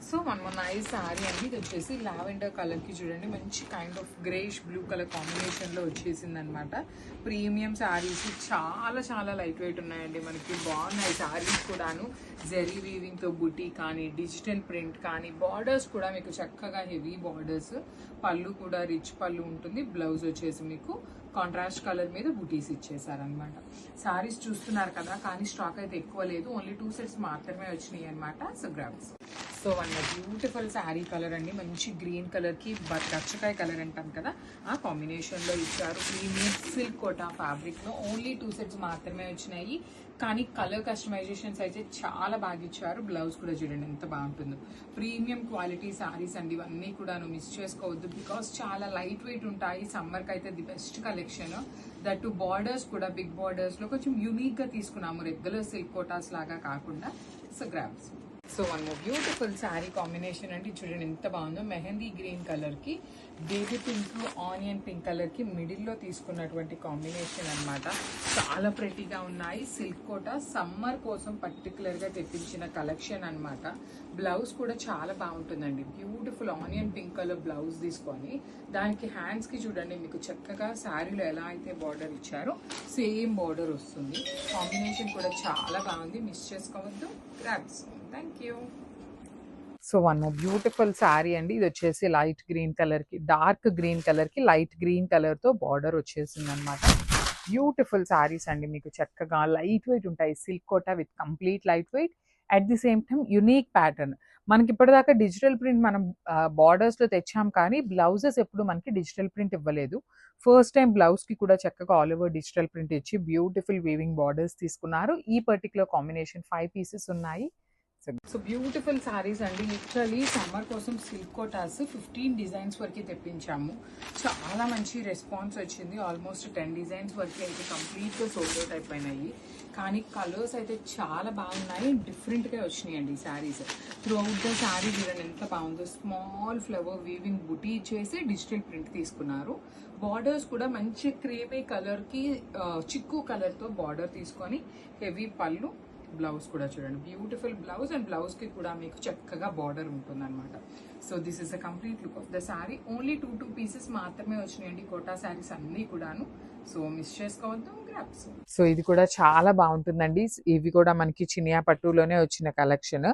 So మన nice sari అండి. ఇది వచ్చేసి లావెండర్ కలర్కి చూడండి, మంచి kind of greyish blue colour కాంబినేషన్లో వచ్చేసింది అనమాట. ప్రీమియం శారీస్ చాలా చాలా లైట్ వెయిట్ ఉన్నాయండి, మనకి బాగున్నాయి శారీస్ కూడాను. జెరీ వీవింగ్తో బుటీ కానీ, డిజిటల్ ప్రింట్ కానీ, బార్డర్స్ కూడా మీకు చక్కగా హెవీ బార్డర్స్. పళ్ళు కూడా రిచ్ పళ్ళు ఉంటుంది. బ్లౌజ్ వచ్చేసి మీకు కాంట్రాస్ట్ కలర్ మీద బుటీస్ ఇచ్చేసారనమాట. శారీస్ చూస్తున్నారు కదా, కానీ స్టాక్ అయితే ఎక్కువ లేదు, ఓన్లీ 2 సెట్స్ మాత్రమే వచ్చినాయి అనమాట. So grams. So one beautiful sari colour అండి, మంచి గ్రీన్ కలర్కి గచ్చకాయ కలర్ అంటాం కదా, ఆ కాంబినేషన్లో ఇచ్చారు. ప్రీమియం సిల్క్ కోటా ఫ్యాబ్రిక్లో ఓన్లీ 2 సెట్స్ మాత్రమే వచ్చినాయి, కానీ కలర్ కస్టమైజేషన్స్ అయితే చాలా బాగా ఇచ్చారు. బ్లౌజ్ కూడా చూడండి ఎంత బాగుంటుందో. ప్రీమియం క్వాలిటీ శారీస్ అండి ఇవన్నీ కూడా మిస్ చేసుకోవద్దు, బికాస్ చాలా లైట్ వెయిట్ ఉంటాయి. సమ్మర్కి అయితే the best collection. That to borders కూడా బిగ్ బార్డర్స్లో కొంచెం యూనిక్గా తీసుకున్నాము, రెగ్యులర్ సిల్క్ కోటాస్ లాగా కాకుండా. So grams. So one more beautiful sari combination అండి, చూడండి ఎంత బాగుందో. మెహందీ గ్రీన్ కలర్కి బేబీ పింక్, ఆనియన్ పింక్ కలర్కి మిడిల్లో తీసుకున్నటువంటి కాంబినేషన్ అనమాట. చాలా ప్రెటీగా ఉన్నాయి. సిల్క్ కోటా సమ్మర్ కోసం పర్టికులర్గా తెప్పించిన కలెక్షన్ అనమాట. బ్లౌజ్ కూడా చాలా బాగుంటుందండి. Beautiful onion pink colour blouse తీసుకొని దానికి హ్యాండ్స్కి చూడండి మీకు చక్కగా శారీలో ఎలా అయితే బార్డర్ ఇచ్చారో సేమ్ బార్డర్ వస్తుంది. కాంబినేషన్ కూడా చాలా బాగుంది, మిస్ చేసుకోవద్దు. Grabs. Thank you. So one beautiful sari అండి, ఇది వచ్చేసి లైట్ గ్రీన్ కలర్కి డార్క్ గ్రీన్ కలర్కి లైట్ గ్రీన్ కలర్తో బార్డర్ వచ్చేసింది అనమాట. బ్యూటిఫుల్ శారీస్ అండి, మీకు చక్కగా లైట్ వెయిట్ ఉంటాయి. Silk Kota with complete light weight, at the same time unique pattern. మనకి ఇప్పటిదాకా డిజిటల్ ప్రింట్ మనం బార్డర్స్లో తెచ్చాం, కానీ బ్లౌజెస్ ఎప్పుడు మనకి డిజిటల్ ప్రింట్ ఇవ్వలేదు. ఫస్ట్ టైం బ్లౌజ్కి కూడా చక్కగా ఆల్ ఓవర్ డిజిటల్ ప్రింట్ ఇచ్చి బ్యూటిఫుల్ వీవింగ్ బార్డర్స్ తీసుకున్నారు. ఈ పర్టికులర్ కాంబినేషన్ 5 పీసెస్ ఉన్నాయి. సో బ్యూటిఫుల్ శారీస్ అండి, లిటరలీ సమ్మర్ కోసం సిల్క్ కోటాస్ 15 డిజైన్స్ వరకు తెప్పించాము. చాలా మంచి రెస్పాన్స్ వచ్చింది. ఆల్మోస్ట్ 10 డిజైన్స్ వరకు అయితే కంప్లీట్గా సోల్డ్ అవుట్ అయిపోయినాయి, కానీ కలర్స్ అయితే చాలా బాగున్నాయి, డిఫరెంట్గా వచ్చినాయండి saris. Through out the sari చూడండి ఎంత బాగుందో. స్మాల్ ఫ్లవర్ వీవింగ్ బుటీ ఇచ్చేసి డిజిటల్ ప్రింట్ తీసుకున్నారు. బార్డర్స్ కూడా మంచి క్రీమీ కలర్కి చిక్కు కలర్తో బార్డర్ తీసుకొని హెవీ పళ్ళు. బ్లౌజ్ కూడా చూడండి బ్యూటిఫుల్ బ్లౌజ్, అండ్ బ్లౌజ్ కి కూడా మీకు చక్కగా బార్డర్ ఉంటుంది అనమాట. So this is the complete look of the sari. Only 2 pieces మాత్రమే వచ్చినాయండి కోటా శారీస్ అన్ని కూడాను. సో మిస్ చేసుకోవద్దు. గ్రాప్స్. సో ఇది కూడా చాలా బాగుంటుందండి. ఇవి కూడా మనకి చినియా పట్టులోనే వచ్చిన కలెక్షన్.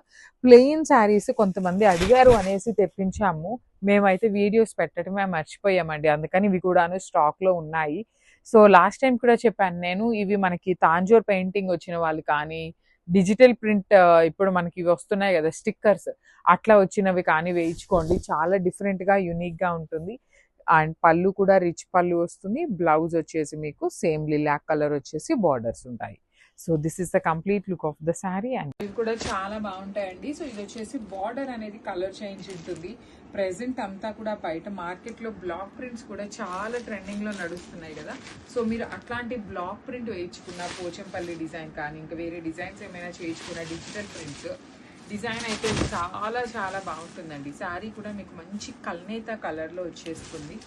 ప్లెయిన్ శారీస్ కొంతమంది అడిగారు అనేసి తెప్పించాము. మేమైతే వీడియోస్ పెట్టడమే మర్చిపోయామండి, అందుకని ఇవి కూడాను స్టాక్ లో ఉన్నాయి. సో లాస్ట్ టైం కూడా చెప్పాను నేను, ఇవి మనకి తాంజోర్ పెయింటింగ్ వచ్చిన వాళ్ళు కానీ, డిజిటల్ ప్రింట్ ఇప్పుడు మనకి ఇవి వస్తున్నాయి కదా స్టిక్కర్స్, అట్లా వచ్చినవి కానీ వేయించుకోండి. చాలా డిఫరెంట్గా యూనిక్గా ఉంటుంది. అండ్ పళ్ళు కూడా రిచ్ పళ్ళు వస్తుంది. బ్లౌజ్ వచ్చేసి మీకు సేమ్ లిలాక్ కలర్ వచ్చేసి బార్డర్స్ ఉంటాయి. So this is the complete look of the sari. And ఇవి కూడా చాలా బాగుంటాయండి. సో ఇది వచ్చేసి బార్డర్ అనేది కలర్ చేంజ్ ఉంటుంది. ప్రెసెంట్ అంతా కూడా బయట మార్కెట్లో బ్లాక్ ప్రింట్స్ కూడా చాలా ట్రెండింగ్లో నడుస్తున్నాయి కదా. సో మీరు అట్లాంటి బ్లాక్ ప్రింట్ వేయించుకున్న పోచంపల్లి డిజైన్ కానీ, ఇంకా వేరే డిజైన్స్ ఏమైనా చేయించుకున్న డిజిటల్ ప్రింట్స్ డిజైన్ అయితే చాలా చాలా బాగుంటుందండి. శారీ కూడా మీకు మంచి కల్నేత కలర్లో వచ్చేస్తుంది.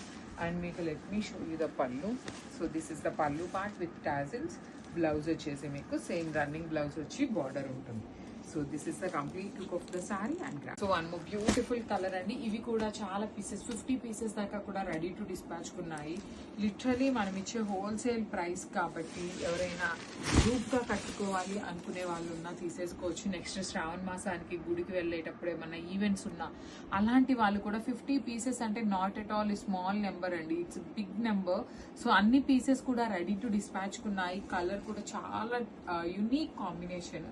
అండ్ మీకు let me show you the పళ్ళు. సో దిస్ ఇస్ ద పళ్ళు పార్ట్ విత్ టాజిల్స్. బ్లౌజ్ వచ్చేసి మీకు సేమ్ రన్నింగ్ బ్లౌజ్ వచ్చి బార్డర్ ఉంటుంది. So this is the complete look of the sari. And so one more beautiful colour అండి. ఇవి కూడా చాలా పీసెస్ 50 పీసెస్ దాకా కూడా రెడీ టు డిస్పాచ్ ఉన్నాయి. లిటరలీ మనం ఇచ్చే హోల్సేల్ ప్రైస్ కాబట్టి ఎవరైనా గ్రూప్గా కట్టుకోవాలి అనుకునే వాళ్ళు ఉన్నా తీసేసుకోవచ్చు. నెక్స్ట్ శ్రావణ మాసానికి గుడికి వెళ్ళేటప్పుడు ఏమన్నా ఈవెంట్స్ ఉన్నా అలాంటి వాళ్ళు కూడా 50 పీసెస్ అంటే not at all small number అండి, ఇట్స్ బిగ్ నెంబర్. సో అన్ని పీసెస్ కూడా రెడీ టు డిస్పాచ్ ఉన్నాయి. కలర్ కూడా చాలా యునీక్ కాంబినేషన్.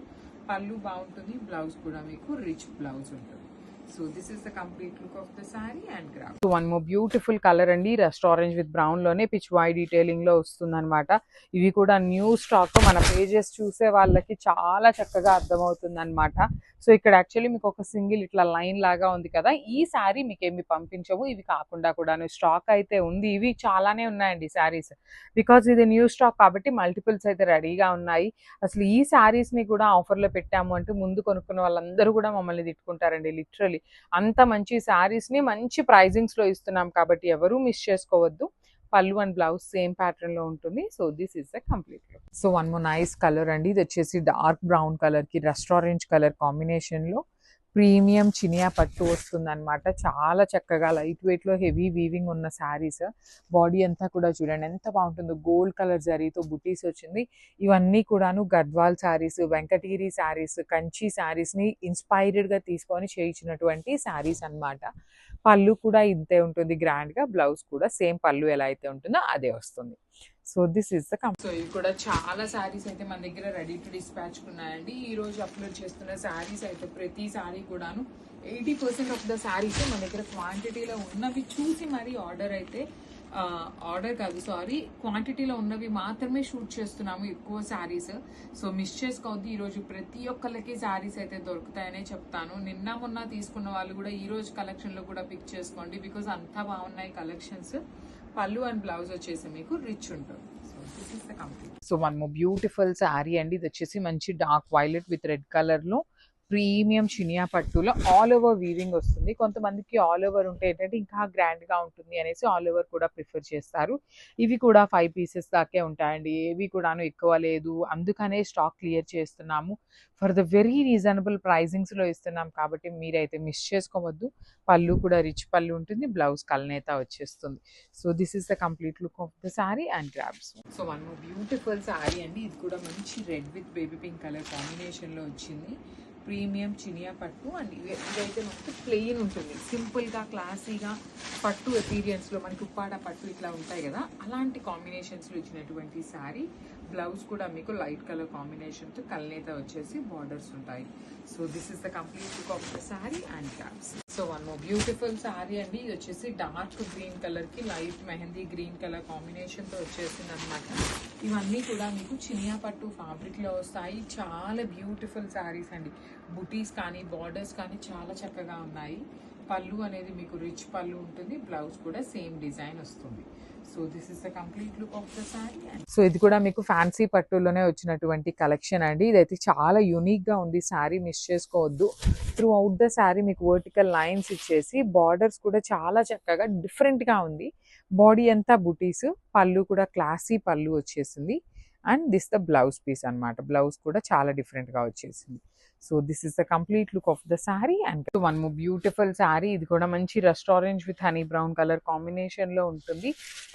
పళ్ళు బాగుంటుంది, బ్లౌజ్ కూడా మీకు రిచ్ బ్లౌజ్ ఉంటుంది. So this is the complete look of the sari. And graph. So one more beautiful colour అండి, రస్ట్ ఆరెంజ్ విత్ బ్రౌన్ లోనే పిచ్ వై డీటెయిలింగ్ లో వస్తుంది అనమాట. ఇవి కూడా న్యూ స్టాక్, మన పేజెస్ చూసే వాళ్ళకి చాలా చక్కగా అర్థమవుతుంది అనమాట. సో ఇక్కడ యాక్చువల్లీ మీకు ఒక సింగిల్ ఇట్లా లైన్ లాగా ఉంది కదా, ఈ శారీ మీకు ఏమి పంపించవు. ఇవి కాకుండా కూడా స్టాక్ అయితే ఉంది. ఇవి చాలానే ఉన్నాయండి శారీస్, బికాజ్ ఇది న్యూ స్టాక్ కాబట్టి మల్టిపుల్స్ అయితే రెడీగా ఉన్నాయి. అసలు ఈ శారీస్ ని కూడా ఆఫర్లో పెట్టాము అంటే ముందు కొనుక్కున్న వాళ్ళందరూ కూడా మమ్మల్ని తిట్టుకుంటారండి. లిటరలీ అంత మంచి శారీస్ ని మంచి ప్రైజింగ్స్ లో ఇస్తున్నాం కాబట్టి ఎవరూ మిస్ చేసుకోవద్దు. పళ్ళు అండ్ బ్లౌజ్ సేమ్ ప్యాటర్న్ లో ఉంటుంది. So this is the complete look. So one more nice colour అండి, ఇది వచ్చేసి డార్క్ బ్రౌన్ కలర్ కి రస్ట్ ఆరెంజ్ కలర్ కాంబినేషన్ లో ప్రీమియం చినియా పట్టు వస్తుందన్నమాట. చాలా చక్కగా లైట్ వెయిట్లో హెవీ వీవింగ్ ఉన్న శారీస్. బాడీ అంతా కూడా చూడండి ఎంత బాగుంటుందో, గోల్డ్ కలర్ జరీతో బుటీస్ వచ్చింది. ఇవన్నీ కూడాను గద్వాల్ శారీస్, వెంకటగిరి శారీస్, కంచి శారీస్ని ఇన్స్పైర్డ్గా తీసుకొని చేయించినటువంటి శారీస్ అన్నమాట. పళ్ళు కూడా ఇంతే ఉంటుంది గ్రాండ్గా, బ్లౌజ్ కూడా సేమ్ పళ్ళు ఎలా అయితే ఉంటుందో అదే వస్తుంది. So this is the so ఇవి కూడా చాలా శారీస్ అయితే మన దగ్గర రెడీ టు డిస్పాచ్ ఉన్నాయండి. ఈ రోజు అప్లోడ్ చేస్తున్న శారీస్ అయితే ప్రతి శారీ కూడాను 80% ఆఫ్ ద శారీస్ మన దగ్గర క్వాంటిటీలో ఉన్నవి చూసి మరీ క్వాంటిటీలో ఉన్నవి మాత్రమే షూట్ చేస్తున్నాము ఎక్కువ శారీస్. సో మిస్ చేసుకోవద్దు. ఈరోజు ప్రతి ఒక్కరికి శారీస్ అయితే దొరుకుతాయనే చెప్తాను. నిన్న మొన్న తీసుకున్న వాళ్ళు కూడా ఈ రోజు కలెక్షన్లో కూడా పిక్ చేసుకోండి, బికాజ్ అంతా బాగున్నాయి కలెక్షన్స్. పళ్ళు అండ్ బ్లౌజ్ వచ్చేసి మీకు రిచ్ ఉంటుంది. సో మనము బ్యూటిఫుల్ శారీ అండి. ఇది వచ్చేసి మంచి డార్క్ వైలెట్ విత్ రెడ్ కలర్లో ప్రీమియం చినియా పట్టులో ఆల్ ఓవర్ వీవింగ్ వస్తుంది. కొంతమందికి ఆల్ ఓవర్ ఉంటే ఏంటంటే ఇంకా గ్రాండ్గా ఉంటుంది అనేసి ఆల్ ఓవర్ కూడా ప్రిఫర్ చేస్తారు. ఇవి కూడా 5 పీసెస్ దాకే ఉంటాయండి, ఏవి కూడాను ఎక్కువ లేదు. అందుకనే స్టాక్ క్లియర్ చేస్తున్నాము. ఫర్ ద వెరీ రీజనబుల్ ప్రైజింగ్స్లో ఇస్తున్నాం కాబట్టి మీరైతే మిస్ చేసుకోవద్దు. పళ్ళు కూడా రిచ్ పళ్ళు ఉంటుంది, బ్లౌజ్ కల్నేత వచ్చేస్తుంది. So this is the complete look of the sari and grabs. So one beautiful sari అండి. ఇది కూడా మంచి red with baby pink colour కాంబినేషన్లో వచ్చింది. ప్రీమియం చినియా పట్టు అండ్ ఇదైతే మనకు ప్లెయిన్ ఉంటుంది, సింపుల్గా క్లాసీగా పట్టు ఎపీరియన్స్లో మనకి ఉప్పాడ పట్టు ఇట్లా ఉంటాయి కదా, అలాంటి కాంబినేషన్స్లో ఇచ్చినటువంటి శారీ. బ్లౌజ్ కూడా మీకు లైట్ కలర్ కాంబినేషన్తో కల్నేత వచ్చేసి బార్డర్స్ ఉంటాయి. So this is the complete look of the sari and caps. So one more beautiful sari అండి. ఇది వచ్చేసి డార్క్ గ్రీన్ కలర్కి లైట్ మెహందీ గ్రీన్ కలర్ కాంబినేషన్తో వచ్చేసింది అనమాట. ఇవన్నీ కూడా మీకు చినియా పట్టు ఫ్యాబ్రిక్లో వస్తాయి. చాలా బ్యూటిఫుల్ శారీస్ అండి. బుటీస్ కానీ బార్డర్స్ కానీ చాలా చక్కగా ఉన్నాయి. పళ్ళు అనేది మీకు రిచ్ పళ్ళు ఉంటుంది, బ్లౌజ్ కూడా సేమ్ డిజైన్ వస్తుంది. So this is the complete look of the sari. So ఇది కూడా మీకు ఫ్యాన్సీ పట్టులోనే వచ్చినటువంటి కలెక్షన్ అండి. ఇదైతే చాలా యూనిక్గా ఉంది, శారీ మిస్ చేసుకోవద్దు. త్రూ అవుట్ ద శారీ మీకు వర్టికల్ లైన్స్ ఇచ్చేసి బార్డర్స్ కూడా చాలా చక్కగా డిఫరెంట్గా ఉంది. బాడీ అంతా బుటీస్, పళ్ళు కూడా క్లాసీ పళ్ళు వచ్చేసింది. And this the blouse piece అనమాట. బ్లౌజ్ కూడా చాలా డిఫరెంట్గా వచ్చేసింది. So this is the complete look of the sari and one more beautiful sari. ఇది కూడా మంచి rust orange with honey brown colour కాంబినేషన్లో ఉంటుంది.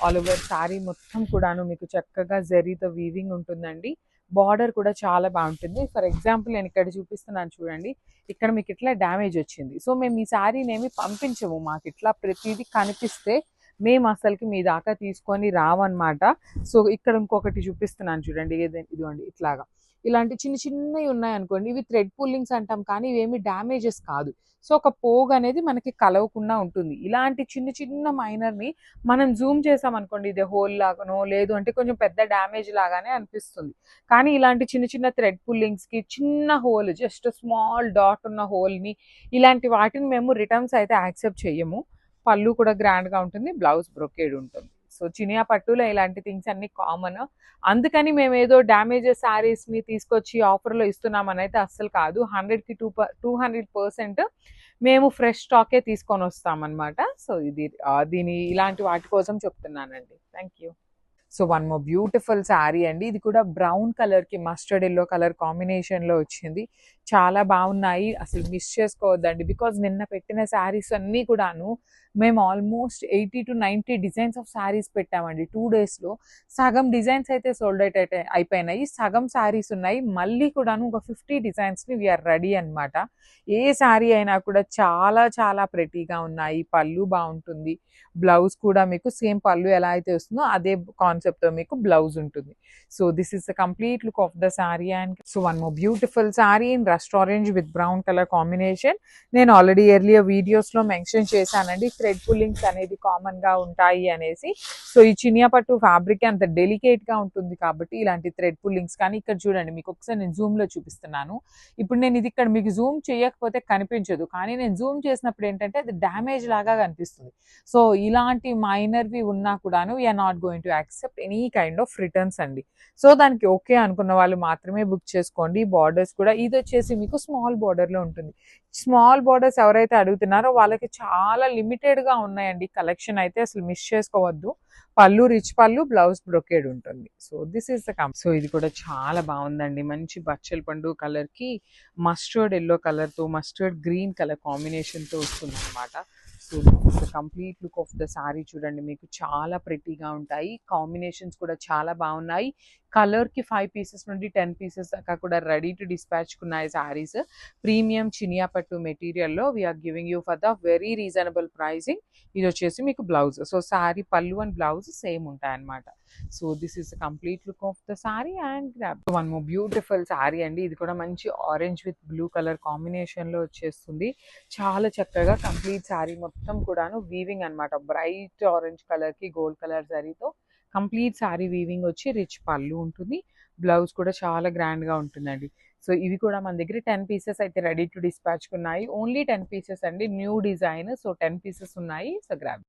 ఆల్ ఓవర్ శారీ మొత్తం కూడాను మీకు చక్కగా జరీతో వీవింగ్ ఉంటుందండి. బార్డర్ కూడా చాలా బాగుంటుంది. ఫర్ ఎగ్జాంపుల్ నేను ఇక్కడ చూపిస్తున్నాను చూడండి, ఇక్కడ మీకు ఇట్లా డ్యామేజ్ వచ్చింది. సో మేము ఈ శారీని ఏమి పంపించము, మాకు ఇట్లా ప్రతిదీ కనిపిస్తే మేము అసలుకి మీ దాకా తీసుకొని రావన్నమాట. సో ఇక్కడ ఇంకొకటి చూపిస్తున్నాను చూడండి, ఇదిగోండి ఇట్లాగా ఇలాంటి చిన్న చిన్నవి ఉన్నాయి అనుకోండి, ఇవి థ్రెడ్ పుల్లింగ్స్ అంటాం కానీ ఇవేమి డ్యామేజెస్ కాదు. సో ఒక పోగ్ అనేది మనకి కలవకుండా ఉంటుంది. ఇలాంటి చిన్న చిన్న మైనర్ని మనం జూమ్ చేసామనుకోండి, ఇది హోల్ లాగానో లేదు అంటే కొంచెం పెద్ద డ్యామేజ్ లాగానే అనిపిస్తుంది. కానీ ఇలాంటి చిన్న చిన్న థ్రెడ్ పుల్లింగ్స్కి చిన్న హోల్, జస్ట్ స్మాల్ డాట్ ఉన్న హోల్ని, ఇలాంటి వాటిని మేము రిటర్న్స్ అయితే యాక్సెప్ట్ చెయ్యము. పళ్ళు కూడా గ్రాండ్గా ఉంటుంది, బ్లౌజ్ బ్రొకేడ్ ఉంటుంది. సో చినియా పట్టులో ఇలాంటి థింగ్స్ అన్ని కామన్. అందుకని మేము ఏదో డ్యామేజెస్ శారీస్ని తీసుకొచ్చి ఆఫర్లో ఇస్తున్నామని అయితే అస్సలు కాదు. 100కి 200% మేము ఫ్రెష్ స్టాకే తీసుకొని వస్తామన్నమాట. సో దీని ఇలాంటి వాటి కోసం చెప్తున్నానండి. Thank you. So one more beautiful sari అండి. ఇది కూడా బ్రౌన్ కలర్కి మస్టర్డ్ ఎల్లో కలర్ కాంబినేషన్లో వచ్చింది. చాలా బాగున్నాయి, అసలు మిస్ చేసుకోవద్దండి. బికాజ్ నిన్న పెట్టిన శారీస్ అన్నీ కూడాను మేము almost 80 to 90 designs of saris పెట్టామండి 2 డేస్లో. సగం డిజైన్స్ అయితే సోల్డ్ అవుట్ అయిపోయినాయి, సగం శారీస్ ఉన్నాయి. మళ్ళీ కూడాను ఒక 50 డిజైన్స్ని వీఆర్ రెడీ అనమాట. ఏ శారీ అయినా కూడా చాలా చాలా ప్రెటీగా ఉన్నాయి. పళ్ళు బాగుంటుంది, బ్లౌజ్ కూడా మీకు సేమ్ పళ్ళు ఎలా అయితే వస్తుందో అదే కాన్సెప్ట్తో మీకు బ్లౌజ్ ఉంటుంది. So this is the complete look of the sari. And so one more beautiful sari in rust orange with brown colour combination. నేను ఆల్రెడీ ఎర్లియర్ వీడియోస్లో మెన్షన్ చేశానండి, థ్రెడ్ పుల్లింగ్స్ అనేది కామన్గా ఉంటాయి అనేసి. సో ఈ చినియా పట్టు ఫ్యాబ్రిక్ అంత డెలికేట్గా ఉంటుంది కాబట్టి ఇలాంటి థ్రెడ్ పుల్లింగ్స్ కానీ ఇక్కడ చూడండి, మీకు ఒకసారి నేను జూమ్లో చూపిస్తున్నాను. ఇప్పుడు నేను ఇది ఇక్కడ మీకు జూమ్ చేయకపోతే కనిపించదు, కానీ నేను జూమ్ చేసినప్పుడు ఏంటంటే అది డ్యామేజ్ లాగా కనిపిస్తుంది. సో ఇలాంటి మైనర్వి ఉన్నా కూడాను we are not going to accept. Accept any kind of returns అండి. సో దానికి ఓకే అనుకున్న వాళ్ళు మాత్రమే బుక్ చేసుకోండి. బార్డర్స్ కూడా ఇది వచ్చేసి మీకు స్మాల్ బార్డర్లో ఉంటుంది. స్మాల్ బార్డర్స్ ఎవరైతే అడుగుతున్నారో వాళ్ళకి చాలా లిమిటెడ్గా ఉన్నాయండి కలెక్షన్, అయితే అసలు మిస్ చేసుకోవద్దు. పళ్ళు రిచ్ పళ్ళు, బ్లౌజ్ బ్రొకేడ్ ఉంటుంది. So this is the so ఇది కూడా చాలా బాగుందండి. మంచి బచ్చల పండు కలర్ కి మస్టర్డ్ ఎల్లో కలర్ తో మస్టర్డ్ గ్రీన్ కలర్ కాంబినేషన్ తో వస్తుంది అనమాట. So this is complete look of the sorry చూడండి, మీకు చాలా ప్రిటీగా ఉంటాయి. కాంబినేషన్స్ కూడా చాలా బాగున్నాయి. కలర్ కి 5 పీసెస్ నుండి 10 పీసెస్ దాకా కూడా రెడీ టు డిస్పాచ్ కున్నాయి సారీస్. ప్రీమియం చినియా పట్టు మెటీరియల్లో we are giving you for the very reasonable pricing. ఇది వచ్చేసి మీకు బ్లౌజ్. సో సారీ పళ్ళు అండ్ బ్లౌజ్ సేమ్ ఉంటాయి అనమాట. So this is complete look of the sari and one more beautiful sari అండి. ఇది కూడా మంచి orange with blue colour combination లో వచ్చేస్తుంది. చాలా చక్కగా కంప్లీట్ సారీ మొత్తం కూడాను వీవింగ్ అనమాట. బ్రైట్ ఆరెంజ్ కలర్ కి గోల్డ్ కలర్ జరీతో కంప్లీట్ సారీ వీవింగ్ వచ్చి రిచ్ పళ్ళు ఉంటుంది. బ్లౌజ్ కూడా చాలా గ్రాండ్ గా ఉంటుందండి. సో ఇవి కూడా మన దగ్గర 10 పీసెస్ అయితే రెడీ టు డిస్పాచ్ ఉన్నాయి. ఓన్లీ 10 పీసెస్ అండి, న్యూ డిజైన్. సో 10 పీసెస్ ఉన్నాయి. So grab.